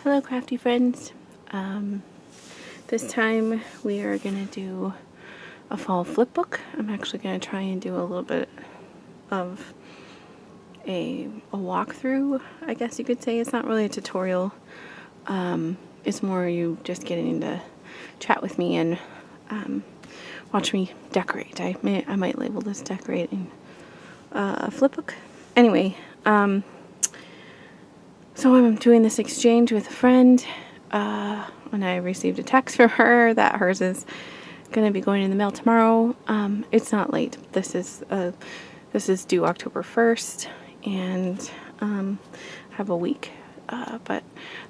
Hello crafty friends. This time we are going to do a fall flip book. I'm actually going to try and do a little bit of a walkthrough, I guess you could say. It's not really a tutorial. It's more you just getting to chat with me and watch me decorate. I might label this decorating flip book. Anyway, so I'm doing this exchange with a friend, and I received a text from her that hers is going to be going in the mail tomorrow. It's not late. This is due October 1st, and have a week. But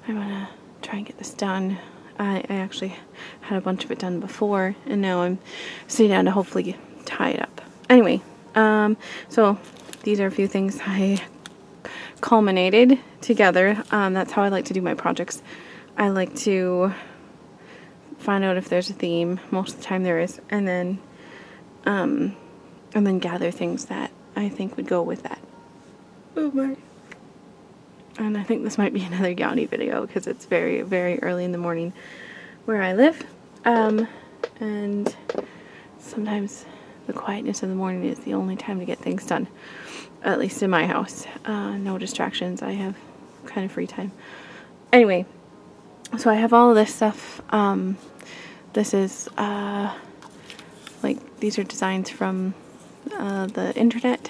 I'm gonna try and get this done. I actually had a bunch of it done before, and now I'm sitting down to hopefully tie it up. Anyway, so these are a few things I culminated together. That's how I like to do my projects. I like to find out if there's a theme. Most of the time there is, and then gather things that I think would go with that. Oh my! And I think this might be another Yanni video because it's very, very early in the morning where I live, and sometimes the quietness of the morning is the only time to get things done. At least in my house. No distractions. I have kind of free time. Anyway, so I have all of this stuff. This is, these are designs from the internet.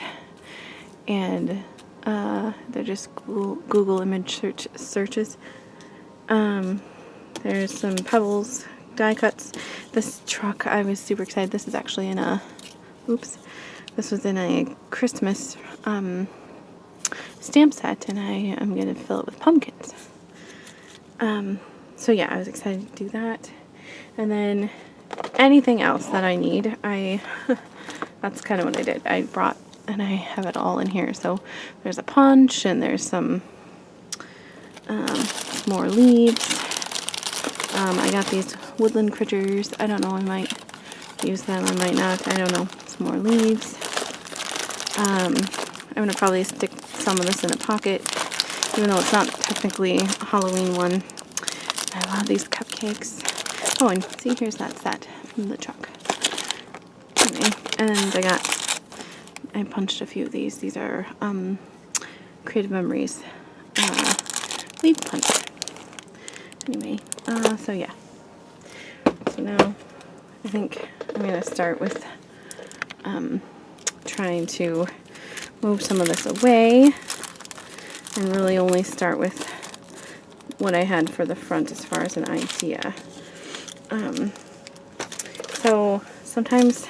And they're just Google image searches. There's some pebbles, die cuts. This truck, I was super excited. This is actually in a, this was in a Christmas stamp set, and I am going to fill it with pumpkins. So yeah, I was excited to do that. And then anything else that I need, that's kind of what I did. I brought, and I have it all in here. So there's a punch, and there's some more leaves. I got these woodland critters. I don't know, I might use them, I might not, I don't know. Some more leaves. I'm going to probably stick some of this in a pocket, even though it's not technically a Halloween one. I love these cupcakes. Oh, and see, here's that set from the truck. Anyway, and I punched a few of these. These are Creative Memories leaf punch. Anyway, so yeah. So now I think I'm going to start with trying to move some of this away and really only start with what I had for the front as far as an idea. So sometimes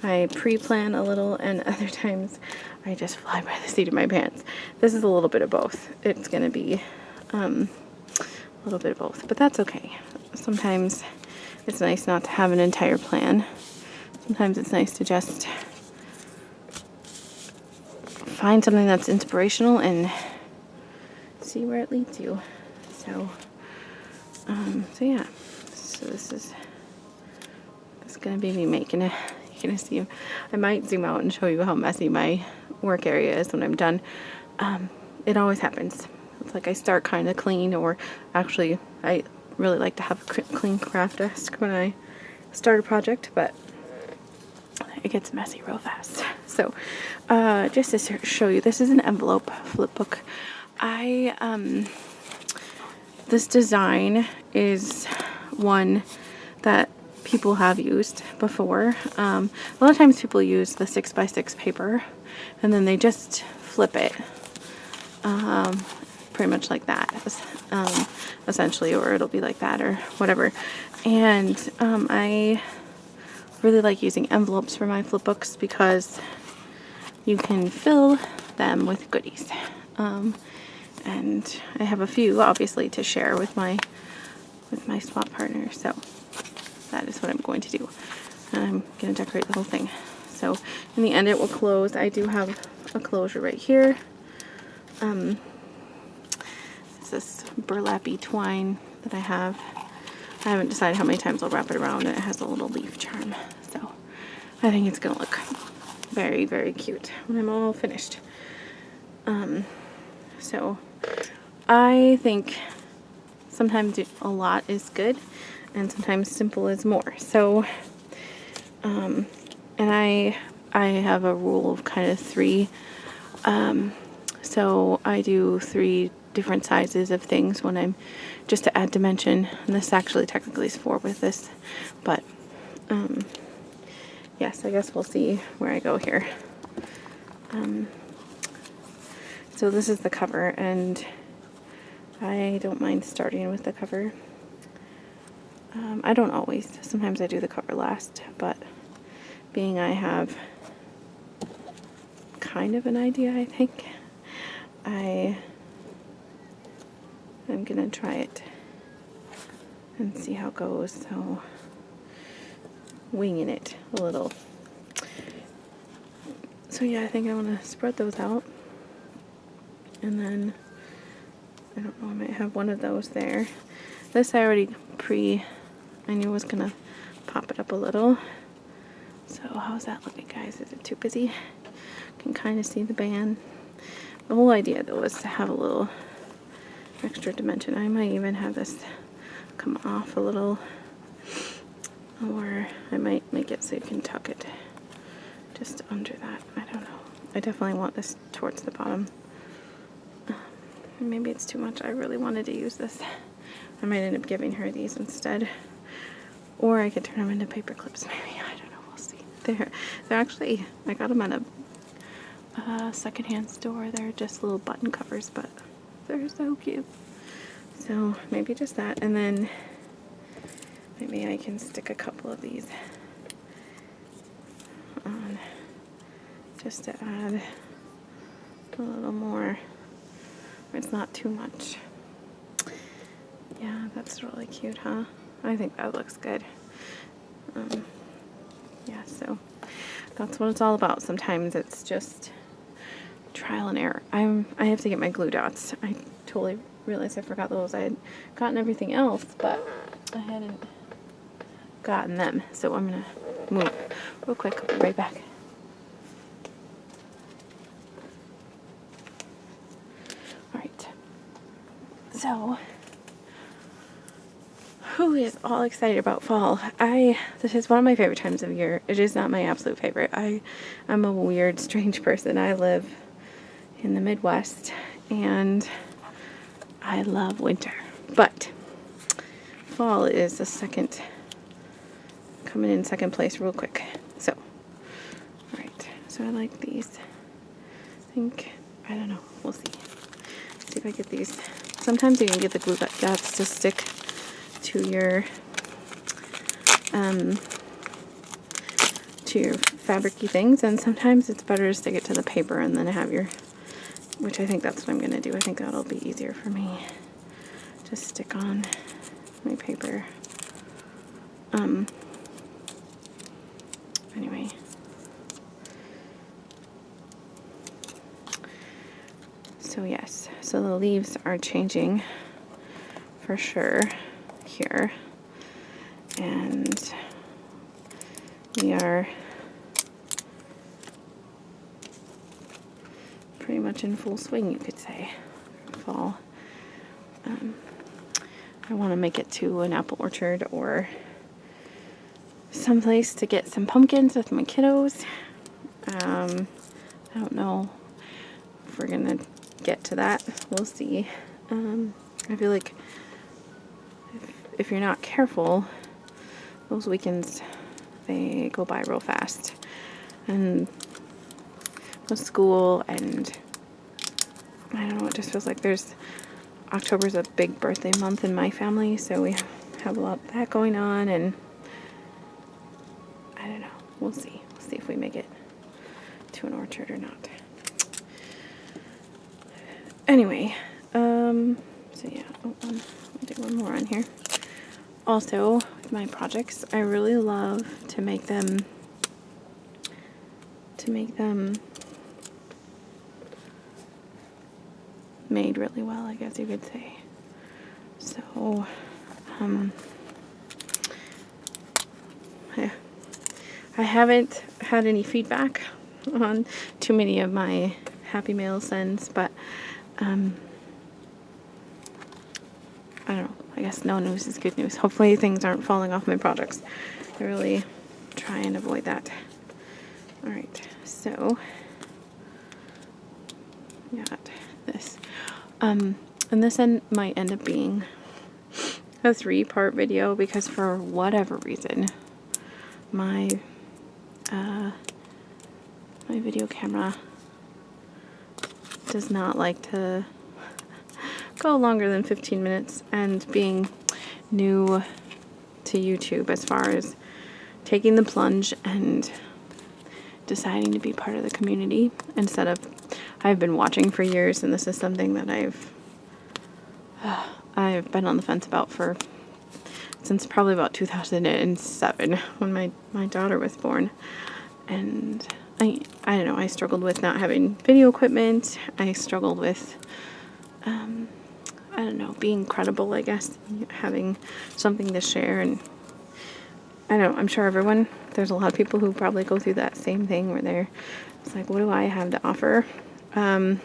I pre-plan a little, and other times I just fly by the seat of my pants. This is a little bit of both. It's going to be a little bit of both, but that's okay. Sometimes it's nice not to have an entire plan. Sometimes it's nice to just find something that's inspirational and see where it leads you. So, so yeah. So this is gonna be me making it. You're gonna see. I might zoom out and show you how messy my work area is when I'm done. It always happens. It's like I start kind of clean, or actually, I really like to have a clean craft desk when I start a project, but it gets messy real fast. So, just to show you, this is an envelope flip book. This design is one that people have used before. A lot of times people use the 6x6 paper, and then they just flip it, pretty much like that, essentially, or it'll be like that or whatever. And I really like using envelopes for my flip books because you can fill them with goodies. And I have a few, obviously, to share with my swap partner. So that is what I'm going to do. I'm going to decorate the whole thing. So in the end, it will close. I do have a closure right here. It's this burlap-y twine that I have. I haven't decided how many times I'll wrap it around. It has a little leaf charm. So I think it's going to look very, very cute when I'm all finished. So I think sometimes a lot is good, and sometimes simple is more. So, and I have a rule of kind of 3. So I do 3 different sizes of things when I'm just to add dimension. And this actually technically is 4 with this, but yes, I guess we'll see where I go here. So this is the cover, and I don't mind starting with the cover. I don't always. Sometimes I do the cover last, but being I have kind of an idea, I think, I'm gonna try it and see how it goes. So, winging it a little. So yeah, I think I want to spread those out, and then I don't know, I might have one of those there. This I already I knew was gonna pop it up a little. So how's that looking, guys? Is it too busy? Can kind of see the band. The whole idea though is to have a little extra dimension. I might even have this come off a little, or I might make it so you can tuck it just under that. I don't know. I definitely want this towards the bottom. Maybe it's too much. I really wanted to use this. I might end up giving her these instead, or I could turn them into paper clips. Maybe, I don't know. We'll see. They're actually, I got them at a secondhand store. They're just little button covers, but they're so cute. So maybe just that, and then maybe I can stick a couple of these on just to add a little more. It's not too much. Yeah, that's really cute, huh? I think that looks good. Yeah, so that's what it's all about. Sometimes it's just trial and error. I have to get my glue dots. I totally realized I forgot those. I had gotten everything else, but I hadn't gotten them. So I'm gonna move real quick. I'll be right back. All right. So, who is all excited about fall? This is one of my favorite times of year. It is not my absolute favorite. I'm a weird, strange person. I live in the Midwest, and I love winter. But fall is coming in second place real quick. So, all right. So I like these. I don't know. We'll see. See if I get these. Sometimes you can get the glue dots to stick to your fabricy things, and sometimes it's better to stick it to the paper and then have which I think that's what I'm gonna do. I think that'll be easier for me. Just stick on my paper. Anyway. So yes, so the leaves are changing for sure here, and we are pretty much in full swing, you could say, fall. I want to make it to an apple orchard or someplace to get some pumpkins with my kiddos. I don't know if we're gonna get to that. We'll see. I feel like if you're not careful, those weekends, they go by real fast. And with school, and I don't know, it just feels like October's a big birthday month in my family, so we have a lot of that going on, and I don't know. We'll see. We'll see if we make it to an orchard or not. Anyway, so yeah, I'll do one more on here. Also, with my projects, I really love to make them made really well, I guess you could say. So, I haven't had any feedback on too many of my Happy Mail sends, but I don't know. guess no news is good news. Hopefully things aren't falling off my products. I really try and avoid that. All right, so got this. And this might end up being a 3-part video because for whatever reason, my my video camera does not like to go longer than 15 minutes, and being new to YouTube as far as taking the plunge and deciding to be part of the community instead of I've been watching for years, and this is something that I've been on the fence about since probably about 2007 when my daughter was born. And I don't know, I struggled with not having video equipment. I struggled with I don't know, being credible, I guess, having something to share. And I don't know, I'm sure there's a lot of people who probably go through that same thing where it's like, what do I have to offer? And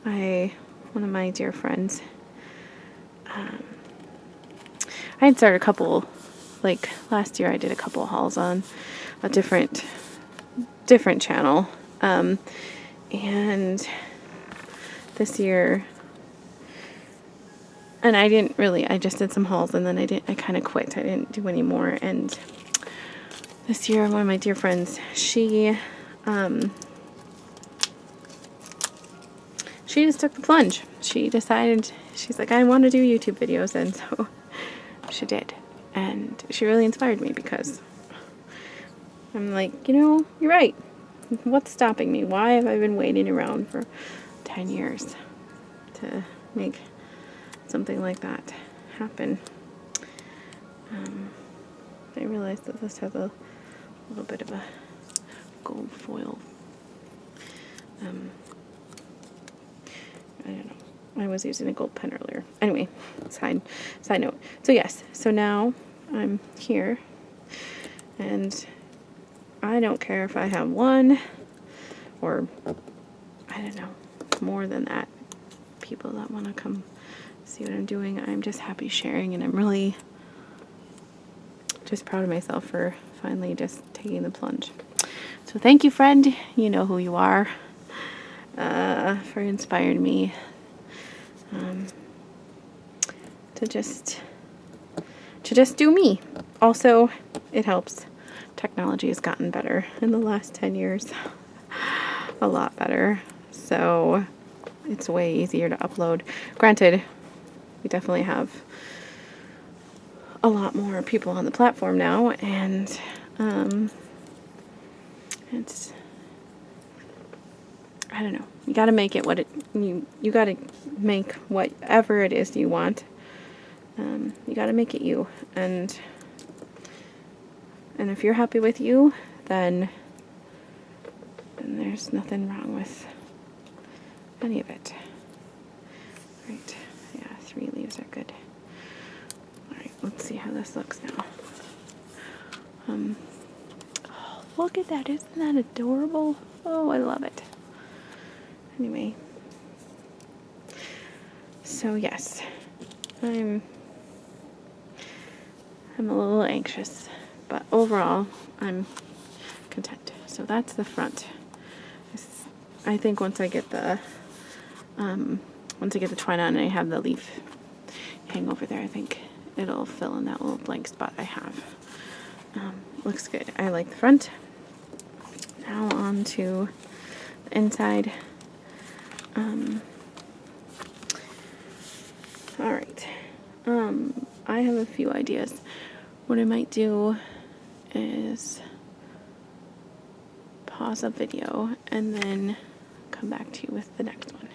one of my dear friends, I had started a couple, like last year I did a couple hauls on a different channel. And this year, and I just did some hauls and then I kind of quit. I didn't do any more. And this year, one of my dear friends, she just took the plunge. She decided, she's like, I want to do YouTube videos. And so she did. And she really inspired me because I'm like, you're right. What's stopping me? Why have I been waiting around for 10 years to make something like that happen? I realized that this has a little bit of a gold foil. I don't know. I was using a gold pen earlier. Anyway, side note. So yes, so now I'm here, and I don't care if I have one or, I don't know, more than that, people that want to come see what I'm doing. I'm just happy sharing, and I'm really just proud of myself for finally just taking the plunge. So thank you, friend. You know who you are, for inspiring me to just do me. Also, it helps. Technology has gotten better in the last 10 years. A lot better. So it's way easier to upload. Granted, we definitely have a lot more people on the platform now, and it's, I don't know, you got to make it you got to make whatever it is you want. You got to make it you, and if you're happy with you, then there's nothing wrong with any of it. Right, yeah, 3 leaves are good. Alright, let's see how this looks now. Oh, look at that, isn't that adorable? Oh, I love it. Anyway, so yes, I'm a little anxious, but overall, I'm content. So that's the front. I think once I get the twine on and I have the leaf hang over there, I think it'll fill in that little blank spot I have. Looks good. I like the front. Now on to the inside. All right. I have a few ideas. What I might do is pause a video and then come back to you with the next one.